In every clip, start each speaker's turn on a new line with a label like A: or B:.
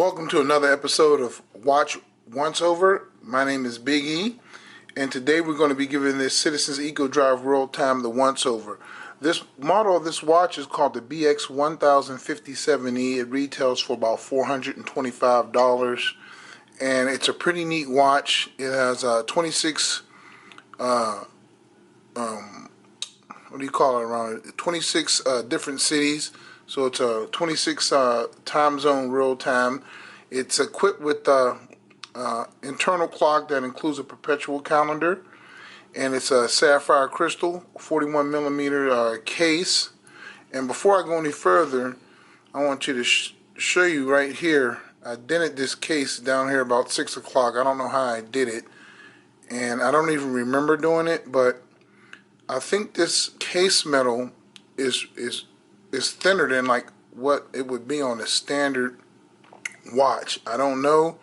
A: Welcome to another episode of Watch Once Over. My name is Big E, and today we're going to be giving this Citizens Eco Drive World Time the once over. This model of this watch is called the BX1000-57E. It retails for about $425, and it's a pretty neat watch. It has 26 what do you call it, around 26 different cities. So it's a 26 time zone real time. It's equipped with internal clock that includes a perpetual calendar, and it's a sapphire crystal 41 millimeter case. And before I go any further, I want you to show you right here. I dented this case down here about 6 o'clock. I don't know how I did it, and I don't even remember doing it, but I think this case metal is thinner than like what it would be on a standard watch. I don't know,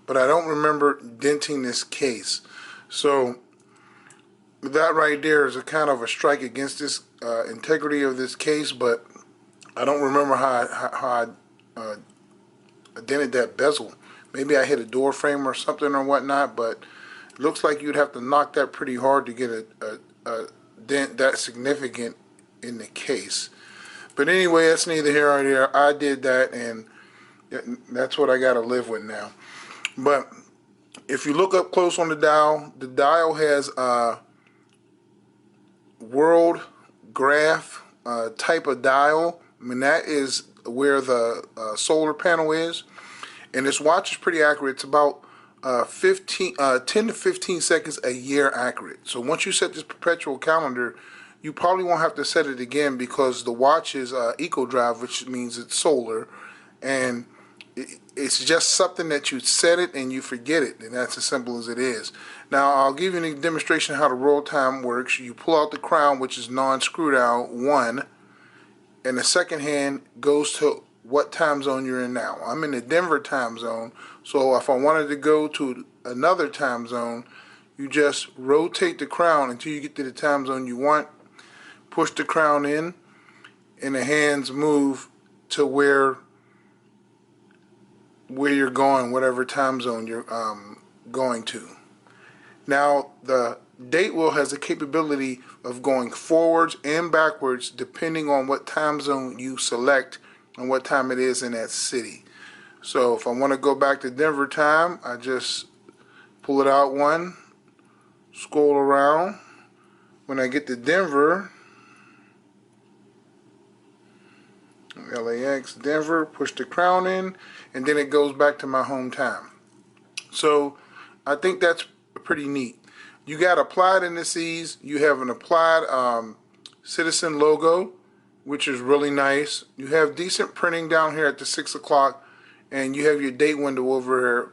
A: but I don't remember denting this case. So that right there is a kind of a strike against this integrity of this case, but I don't remember how I dented that bezel. Maybe I hit a door frame or something or whatnot, but it looks like you'd have to knock that pretty hard to get a dent that significant in the case. But anyway, that's neither here nor there. I did that, and that's what I got to live with now. But if you look up close on the dial has a world graph type of dial. I mean, that is where the solar panel is, and this watch is pretty accurate. It's about 10 to 15 seconds a year accurate. So once you set this perpetual calendar, you probably won't have to set it again, because the watch is Eco Drive, which means it's solar, and it's just something that you set it and you forget it, and that's as simple as it is. Now I'll give you a demonstration of how the roll time works. You pull out the crown, which is non-screwed out, 1, and the second hand goes to what time zone you're in now. I'm in the Denver time zone, so if I wanted to go to another time zone, you just rotate the crown until you get to the time zone you want, push the crown in, and the hands move to where you're going, whatever time zone you're going to. Now the date wheel has the capability of going forwards and backwards depending on what time zone you select and what time it is in that city. So if I want to go back to Denver time, I just pull it out 1, scroll around. When I get to Denver, LAX, Denver, push the crown in, and then it goes back to my home time. So I think that's pretty neat. You got applied indices. You have an applied Citizen logo, which is really nice. You have decent printing down here at the 6 o'clock, and you have your date window over here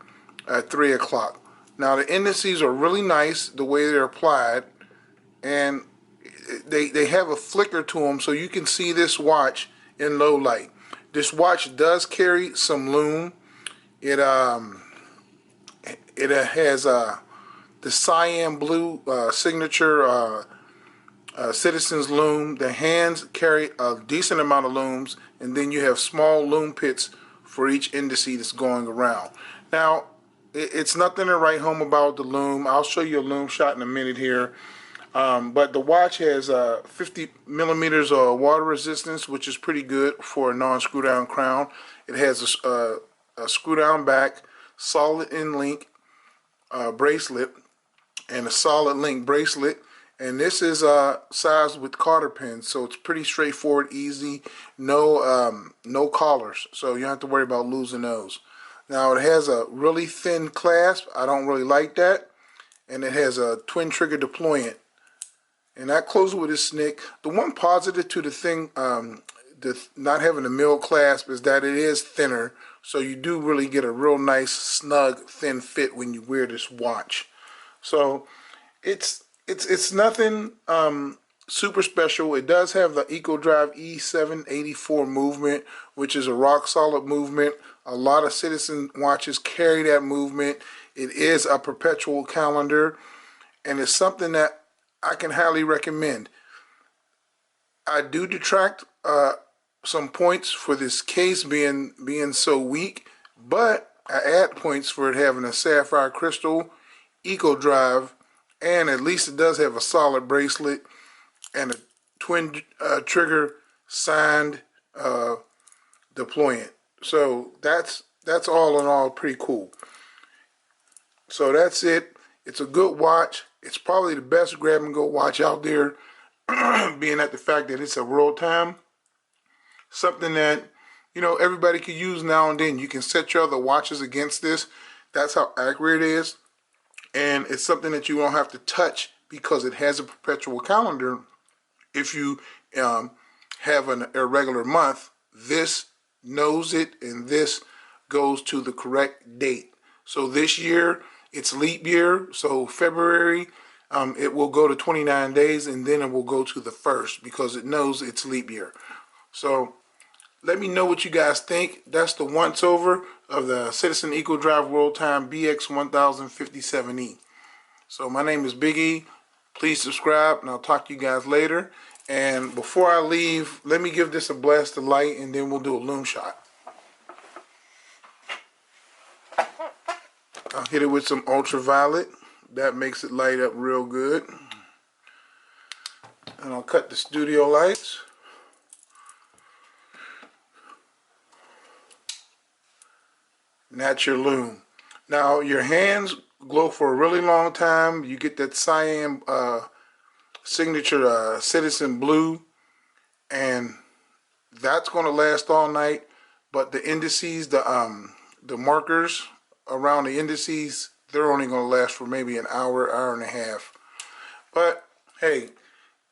A: at 3 o'clock. Now the indices are really nice the way they're applied, and they have a flicker to them, so you can see this watch in low light. This watch does carry some lume. It has the cyan blue signature Citizens lume. The hands carry a decent amount of looms, and then you have small lume pits for each indice that's going around. Now, it's nothing to write home about the lume. I'll show you a lume shot in a minute here. But the watch has 50 millimeters of water resistance, which is pretty good for a non-screw down crown. It has a screw down back, solid in link bracelet, and a solid link bracelet. And this is sized with cotter pins, so it's pretty straightforward, easy. No collars, so you don't have to worry about losing those. Now it has a really thin clasp. I don't really like that. And it has a twin trigger deployant. And that closes with a snick. The one positive to the thing, not having a mill clasp, is that it is thinner, so you do really get a real nice, snug, thin fit when you wear this watch. So it's nothing super special. It does have the Eco Drive E784 movement, which is a rock solid movement. A lot of Citizen watches carry that movement. It is a perpetual calendar, and it's something that I can highly recommend. I do detract some points for this case being so weak, but I add points for it having a sapphire crystal, eco drive, and at least it does have a solid bracelet and a twin trigger signed deployant. So that's all in all pretty cool. So that's it. It's a good watch. It's probably the best grab and go watch out there, being at the fact that it's a world time. Something that, everybody can use now and then. You can set your other watches against this. That's how accurate it is. And it's something that you won't have to touch because it has a perpetual calendar. If you have an irregular month, this knows it and this goes to the correct date. So this year, it's leap year, so February, it will go to 29 days and then it will go to the 1st because it knows it's leap year. So let me know what you guys think. That's the once over of the Citizen Eco Drive World Time BX1000-57E. So my name is Big E. Please subscribe and I'll talk to you guys later. And before I leave, let me give this a blast of light and then we'll do a loom shot. I'll hit it with some ultraviolet. That makes it light up real good. And I'll cut the studio lights. And that's your loom. Now your hands glow for a really long time. You get that cyan signature Citizen Blue, and that's going to last all night. But the indices, the markers around the indices, they're only going to last for maybe an hour, hour and a half. But hey,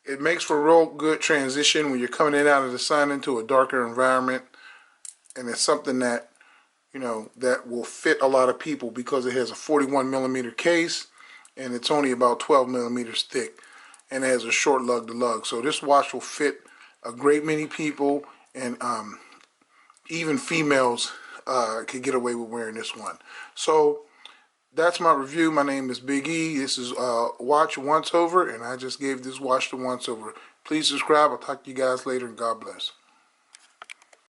A: it makes for a real good transition when you're coming in out of the sun into a darker environment, and it's something that that will fit a lot of people because it has a 41mm case and it's only about 12mm thick and it has a short lug to lug. So this watch will fit a great many people, and even females could get away with wearing this one. So that's my review. My name is Big E. This is Watch Once Over, and I just gave this watch the once over. Please subscribe. I'll talk to you guys later, and God bless.